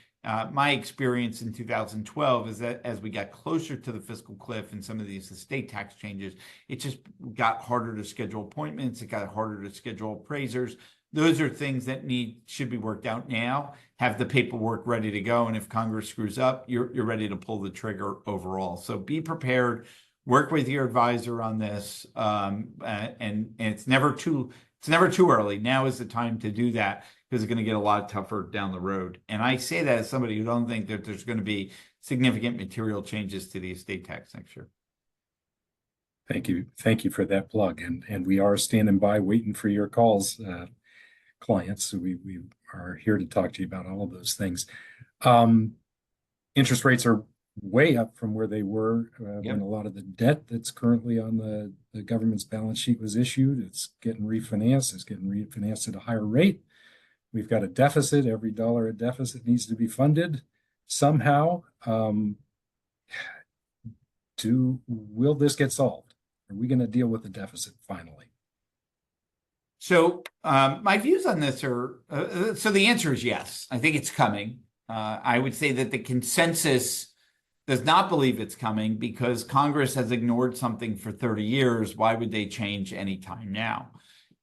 Speaker 2: My experience in 2012 is that as we got closer to the fiscal cliff and some of these estate tax changes, it just got harder to schedule appointments. It got harder to schedule appraisers. Those are things that should be worked out now. Have the paperwork ready to go, and if Congress screws up, you're ready to pull the trigger overall. So be prepared. Work with your advisor on this, and it's never too early. Now is the time to do that, because it's going to get a lot tougher down the road. And I say that as somebody who don't think that there's going to be significant material changes to the estate tax next year.
Speaker 1: Thank you for that plug. And we are standing by, waiting for your calls, clients. So we are here to talk to you about all of those things. Interest rates are way up from where they were when a lot of the debt that's currently on the government's balance sheet was issued. It's getting refinanced. It's getting refinanced at a higher rate. We've got a deficit. Every dollar of deficit needs to be funded somehow. Will this get solved? Are we going to deal with the deficit finally?
Speaker 2: So my views on this are, so the answer is yes. I think it's coming. I would say that the consensus does not believe it's coming because Congress has ignored something for 30 years. Why would they change anytime now?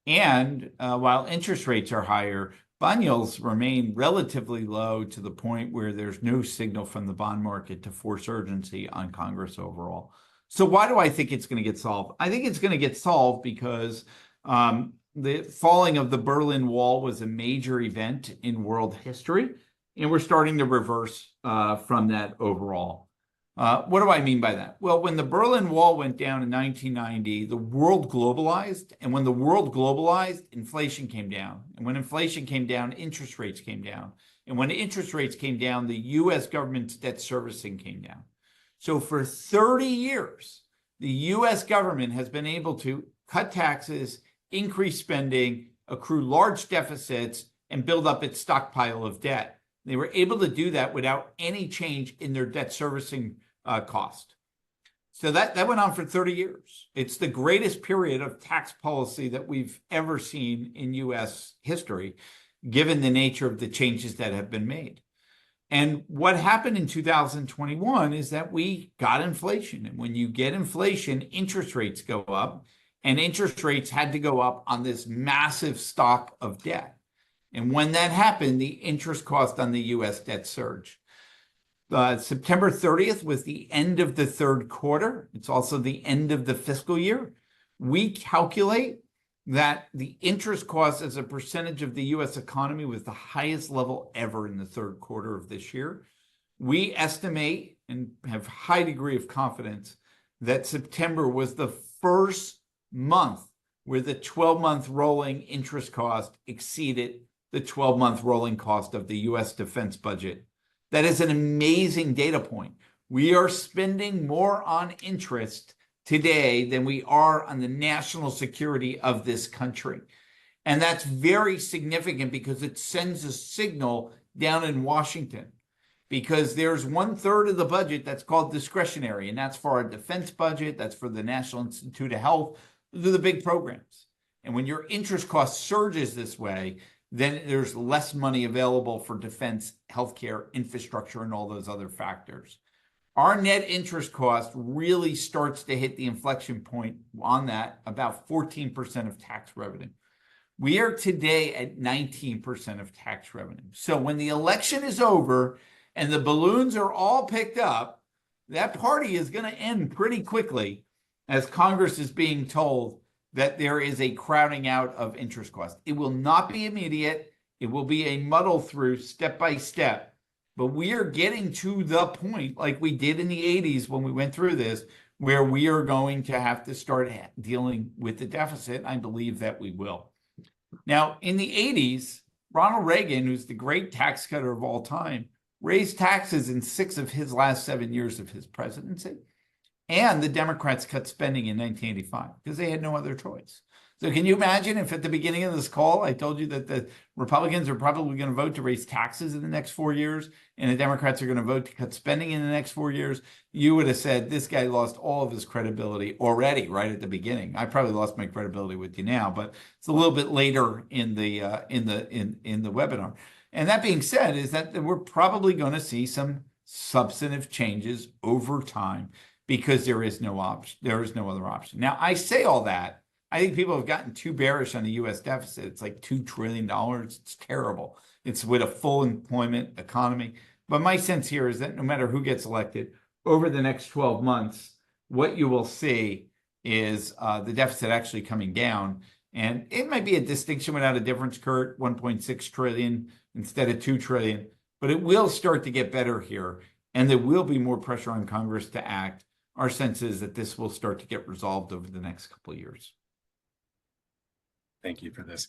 Speaker 2: And while interest rates are higher, bond yields remain relatively low to the point where there's no signal from the bond market to force urgency on Congress overall. So why do I think it's going to get solved? I think it's going to get solved because the falling of the Berlin Wall was a major event in world history, and we're starting to reverse from that overall. What do I mean by that? Well, when the Berlin Wall went down in 1990, the world globalized. And when the world globalized, inflation came down. And when inflation came down, interest rates came down. And when interest rates came down, the US government's debt servicing came down. So for 30 years, the US government has been able to cut taxes, increase spending, accrue large deficits, and build up its stockpile of debt. They were able to do that without any change in their debt servicing cost. So that went on for 30 years. It's the greatest period of tax policy that we've ever seen in US history, given the nature of the changes that have been made. And what happened in 2021 is that we got inflation. And when you get inflation, interest rates go up, and interest rates had to go up on this massive stock of debt. And when that happened, the interest cost on the US debt surged. September 30th was the end of the third quarter. It's also the end of the fiscal year. We calculate that the interest cost as a percentage of the U.S. economy was the highest level ever in the third quarter of this year. We estimate and have high degree of confidence that September was the first month where the 12-month rolling interest cost exceeded the 12-month rolling cost of the U.S. defense budget. That is an amazing data point. We are spending more on interest today than we are on the national security of this country. And that's very significant because it sends a signal down in Washington, because there's 1/3 of the budget that's called discretionary, and that's for our defense budget, that's for the National Institute of Health. Those are the big programs. And when your interest cost surges this way, then there's less money available for defense, healthcare, infrastructure, and all those other factors. Our net interest cost really starts to hit the inflection point on that about 14% of tax revenue. We are today at 19% of tax revenue. So when the election is over and the balloons are all picked up, that party is going to end pretty quickly, as Congress is being told that there is a crowding out of interest costs. It will not be immediate. It will be a muddle through step by step. But we are getting to the point, like we did in the 80s when we went through this, where we are going to have to start dealing with the deficit. I believe that we will. Now, in the 80s, Ronald Reagan, who's the great tax cutter of all time, raised taxes in 6 of his last 7 years of his presidency. And the Democrats cut spending in 1985 because they had no other choice. So can you imagine if at the beginning of this call, I told you that the Republicans are probably going to vote to raise taxes in the next 4 years and the Democrats are going to vote to cut spending in the next 4 years? You would have said this guy lost all of his credibility already right at the beginning. I probably lost my credibility with you now, but it's a little bit later in the webinar. And that being said, is that we're probably going to see some substantive changes over time because there is no option. There is no other option. Now, I say all that. I think people have gotten too bearish on the U.S. deficit. It's like $2 trillion. It's terrible. It's with a full employment economy. But my sense here is that no matter who gets elected, over the next 12 months, what you will see is the deficit actually coming down. And it might be a distinction without a difference, Kurt, 1.6 trillion instead of 2 trillion. But it will start to get better here. And there will be more pressure on Congress to act. Our sense is that this will start to get resolved over the next couple of years.
Speaker 1: Thank you for this.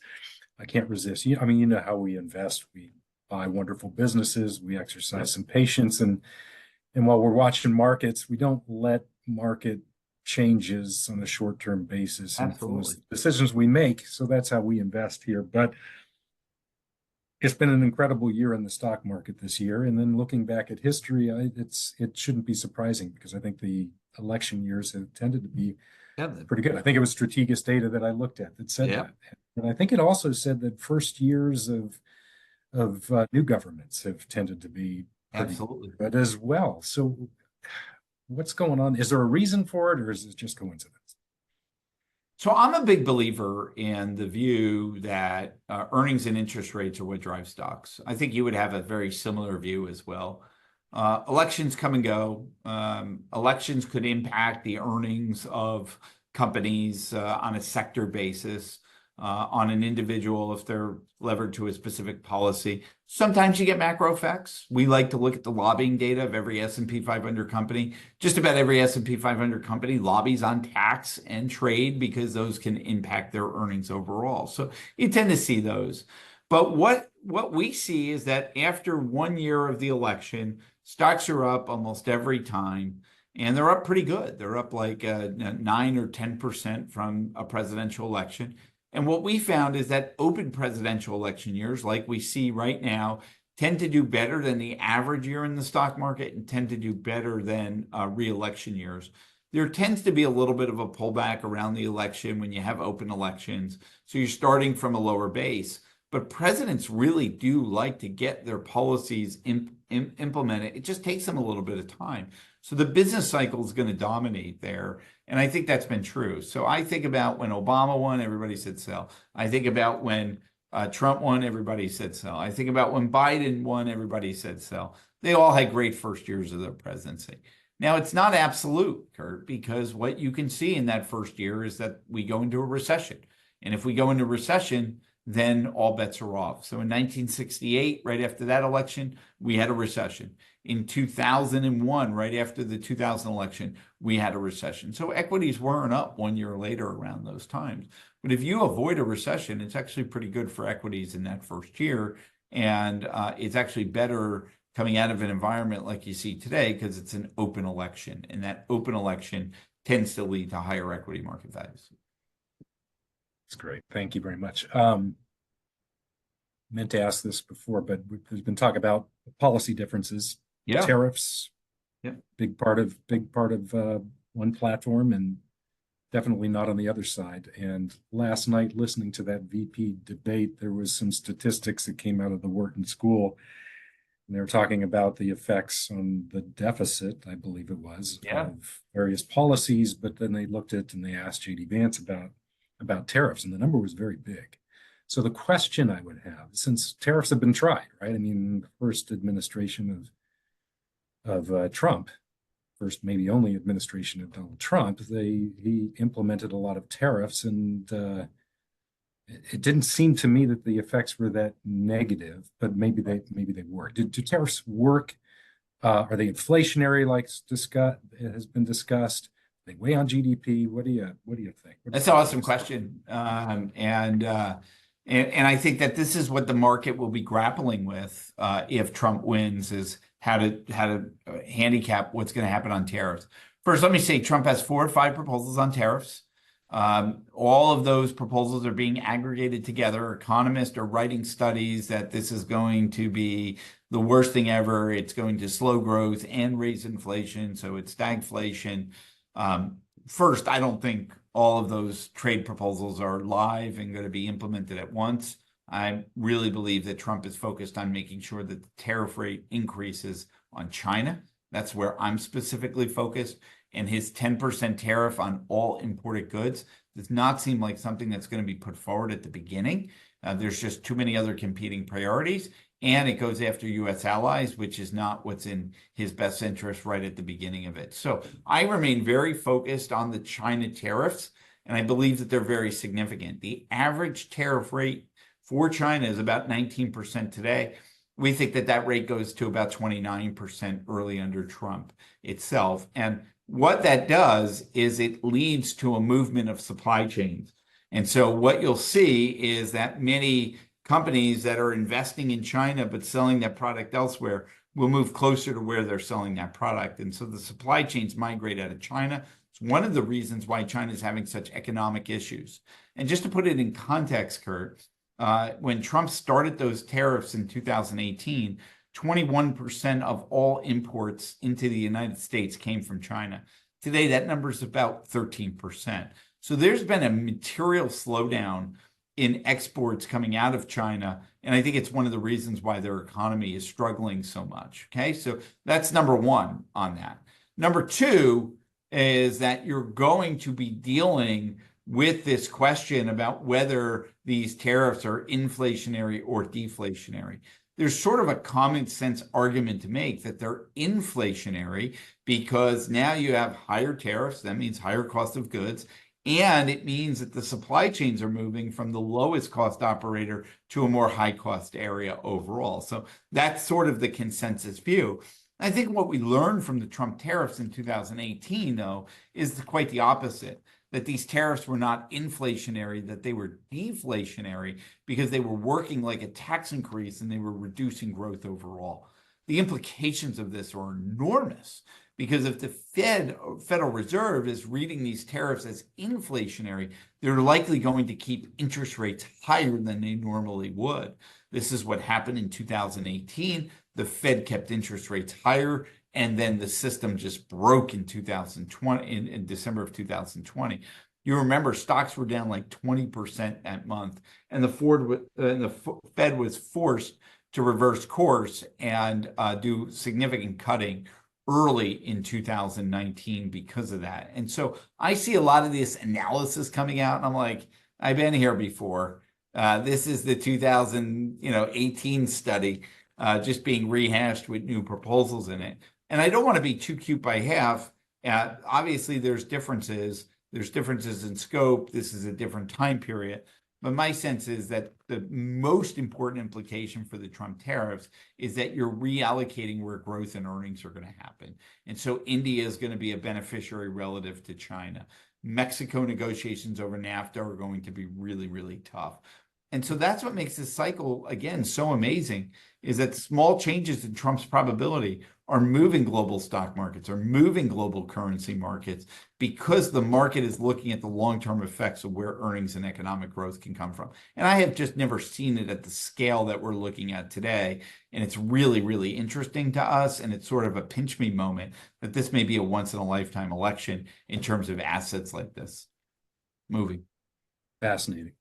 Speaker 1: I can't resist. You know how we invest. We buy wonderful businesses. We exercise some patience. And while we're watching markets, we don't let market changes on a short-term basis influence the decisions we make. So that's how we invest here. But it's been an incredible year in the stock market this year. And then looking back at history, it shouldn't be surprising because I think the election years have tended to be pretty good. I think it was Strategas data that I looked at that said that. And I think it also said that first years of new governments have tended to be pretty good as well. So what's going on? Is there a reason for it, or is it just coincidence?
Speaker 2: So I'm a big believer in the view that earnings and interest rates are what drive stocks. I think you would have a very similar view as well. Elections come and go. Elections could impact the earnings of companies on a sector basis, on an individual if they're levered to a specific policy. Sometimes you get macro effects. We like to look at the lobbying data of every S&P 500 company. Just about every S&P 500 company lobbies on tax and trade because those can impact their earnings overall. So you tend to see those. But what we see is that after 1 year of the election, stocks are up almost every time, and they're up pretty good. They're up like 9 or 10% from a presidential election. And what we found is that open presidential election years, like we see right now, tend to do better than the average year in the stock market and tend to do better than re-election years. There tends to be a little bit of a pullback around the election when you have open elections. So you're starting from a lower base. But presidents really do like to get their policies implemented. It just takes them a little bit of time. So the business cycle is going to dominate there. And I think that's been true. So I think about when Obama won, everybody said sell. I think about when Trump won, everybody said sell. I think about when Biden won, everybody said sell. They all had great first years of their presidency. Now, it's not absolute, Kurt, because what you can see in that first year is that we go into a recession. And if we go into recession, then all bets are off. So in 1968, right after that election, we had a recession. In 2001, right after the 2000 election, we had a recession. So equities weren't up 1 year later around those times. But if you avoid a recession, it's actually pretty good for equities in that first year. And it's actually better coming out of an environment like you see today because it's an open election. And that open election tends to lead to higher equity market values.
Speaker 1: That's great. Thank you very much. Meant to ask this before, but there's been talk about policy differences, tariffs, big part of one platform, and definitely not on the other side. And last night, listening to that VP debate, there was some statistics that came out of the Wharton School, and they were talking about the effects on the deficit, I believe it was, of various policies. But then they looked at and they asked JD Vance about tariffs, and the number was very big. So the question I would have, since tariffs have been tried, right? I mean, the first administration of Trump, first maybe only administration of Donald Trump, he implemented a lot of tariffs, and it didn't seem to me that the effects were that negative, but maybe they were. Do tariffs work? Are they inflationary, like has been discussed? They weigh on GDP. What do you think?
Speaker 2: That's an awesome question, and I think that this is what the market will be grappling with if Trump wins, is how to handicap what's going to happen on tariffs. First, let me say Trump has 4 or 5 proposals on tariffs. All of those proposals are being aggregated together. Economists are writing studies that this is going to be the worst thing ever. It's going to slow growth and raise inflation, so it's stagflation. First, I don't think all of those trade proposals are live and going to be implemented at once. I really believe that Trump is focused on making sure that the tariff rate increases on China. That's where I'm specifically focused. And his 10% tariff on all imported goods does not seem like something that's going to be put forward at the beginning. There's just too many other competing priorities. And it goes after U.S. allies, which is not what's in his best interest right at the beginning of it. So I remain very focused on the China tariffs, and I believe that they're very significant. The average tariff rate for China is about 19% today. We think that that rate goes to about 29% early under Trump itself. And what that does is it leads to a movement of supply chains. And so what you'll see is that many companies that are investing in China but selling that product elsewhere will move closer to where they're selling that product. And so the supply chains migrate out of China. It's one of the reasons why China is having such economic issues. And just to put it in context, Kurt, when Trump started those tariffs in 2018, 21% of all imports into the United States came from China. Today, that number is about 13%. So there's been a material slowdown in exports coming out of China. And I think it's one of the reasons why their economy is struggling so much. Okay, so that's number one on that. Number two is that you're going to be dealing with this question about whether these tariffs are inflationary or deflationary. There's sort of a common sense argument to make that they're inflationary because now you have higher tariffs. That means higher cost of goods. And it means that the supply chains are moving from the lowest cost operator to a more high cost area overall. So that's sort of the consensus view. I think what we learned from the Trump tariffs in 2018, though, is quite the opposite, that these tariffs were not inflationary, that they were deflationary because they were working like a tax increase and they were reducing growth overall. The implications of this are enormous. Because if the Federal Reserve is reading these tariffs as inflationary, they're likely going to keep interest rates higher than they normally would. This is what happened in 2018. The Fed kept interest rates higher, and then the system just broke in 2020, in December of 2020. You remember stocks were down like 20% that month, and the Fed was forced to reverse course and do significant cutting early in 2019 because of that. And so I see a lot of this analysis coming out, and I'm like, I've been here before. This is the 2018 study just being rehashed with new proposals in it. And I don't want to be too cute by half. Obviously, there's differences. There's differences in scope. This is a different time period. But my sense is that the most important implication for the Trump tariffs is that you're reallocating where growth and earnings are going to happen. And so India is going to be a beneficiary relative to China. Mexico negotiations over NAFTA are going to be really, really tough. And so that's what makes this cycle, again, so amazing, is that small changes in Trump's probability are moving global stock markets, are moving global currency markets, because the market is looking at the long-term effects of where earnings and economic growth can come from. And I have just never seen it at the scale that we're looking at today. And it's really, really interesting to us. And it's sort of a pinch me moment that this may be a once-in-a-lifetime election in terms of assets like this. Moving.
Speaker 1: Fascinating.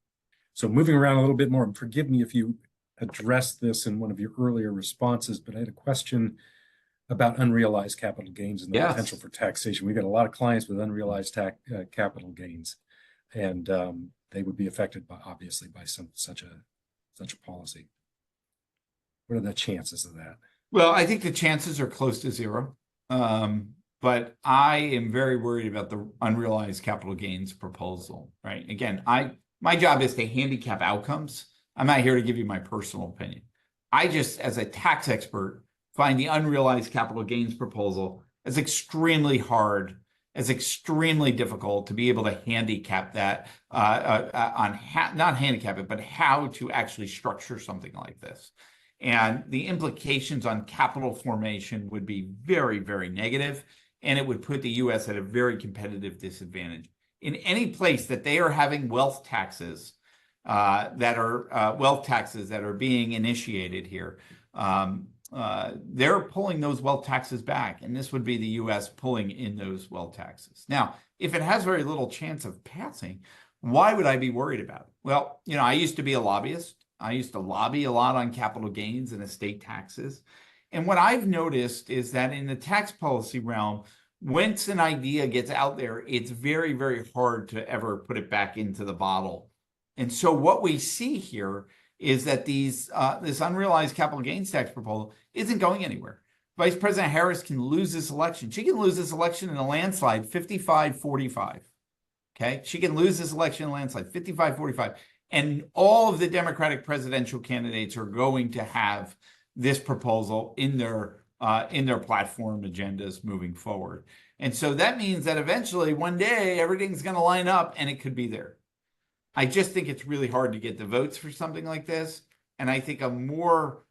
Speaker 1: So moving around a little bit more, and forgive me if you addressed this in one of your earlier responses, but I had a question about unrealized capital gains and the potential for taxation. We've got a lot of clients with unrealized capital gains, and they would be affected by, obviously, by such a policy. What are the chances of that?
Speaker 2: Well, I think the chances are close to zero. But I am very worried about the unrealized capital gains proposal, right? Again, my job is to handicap outcomes. I'm not here to give you my personal opinion. I just, as a tax expert, find the unrealized capital gains proposal as extremely hard, as extremely difficult to be able to handicap that not handicap it, but how to actually structure something like this. And the implications on capital formation would be very, very negative, and it would put the U.S. at a very competitive disadvantage. In any place that they are having wealth taxes that are being initiated here, they're pulling those wealth taxes back, and this would be the U.S. pulling in those wealth taxes. Now, if it has very little chance of passing, why would I be worried about it? Well, I used to be a lobbyist. I used to lobby a lot on capital gains and estate taxes. And what I've noticed is that in the tax policy realm, once an idea gets out there, it's very, very hard to ever put it back into the bottle. And so what we see here is that this unrealized capital gains tax proposal isn't going anywhere. Vice President Harris can lose this election. She can lose this election in a landslide, 55-45. Okay? She can lose this election in a landslide, 55-45. And all of the Democratic presidential candidates are going to have this proposal in their platform agendas moving forward. And so that means that eventually one day everything's going to line up and it could be there. I just think it's really hard to get the votes for something like this. And I think a more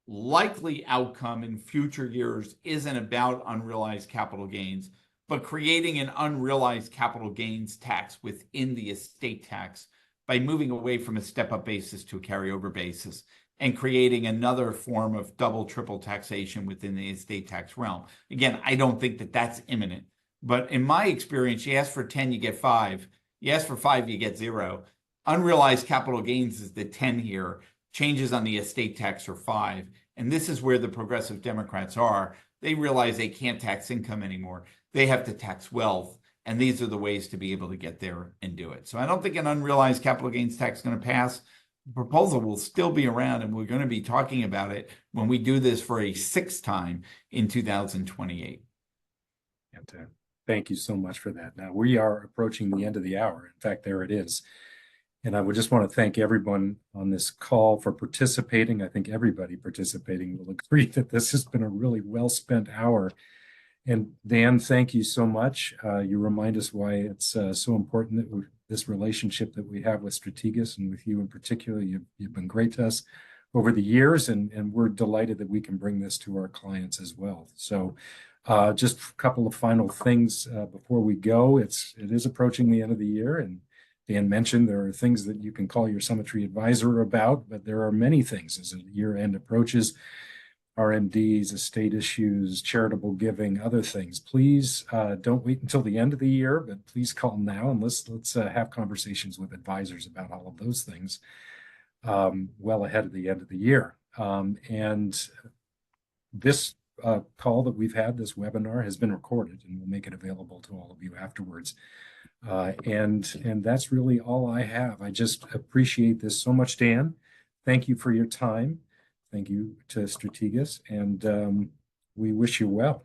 Speaker 2: likely outcome in future years isn't about unrealized capital gains, but creating an unrealized capital gains tax within the estate tax by moving away from a step-up basis to a carryover basis and creating another form of double, triple taxation within the estate tax realm. Again, I don't think that that's imminent. But in my experience, you ask for 10, you get 5. You ask for 5, you get 0. Unrealized capital gains is the 10 here. Changes on the estate tax are 5. And this is where the progressive Democrats are. They realize they can't tax income anymore. They have to tax wealth. And these are the ways to be able to get there and do it. So I don't think an unrealized capital gains tax is going to pass. The proposal will still be around, and we're going to be talking about it when we do this for a 6th time in 2028.
Speaker 1: And thank you so much for that. Now, we are approaching the end of the hour. In fact, there it is. And I would just want to thank everyone on this call for participating. I think everybody participating will agree that this has been a really well-spent hour. And Dan, thank you so much. You remind us why it's so important that this relationship that we have with Strategas and with you in particular. You've been great to us over the years, and we're delighted that we can bring this to our clients as well. So just a couple of final things before we go. It is approaching the end of the year, and Dan mentioned there are things that you can call your Summitry advisor about, but there are many things as the year end approaches. RMDs, estate issues, charitable giving, other things. Please don't wait until the end of the year, but please call now and let's have conversations with advisors about all of those things well ahead of the end of the year. And this call that we've had, this webinar, has been recorded, and we'll make it available to all of you afterwards. And that's really all I have. I just appreciate this so much, Dan. Thank you for your time. Thank you to Strategas, and we wish you well.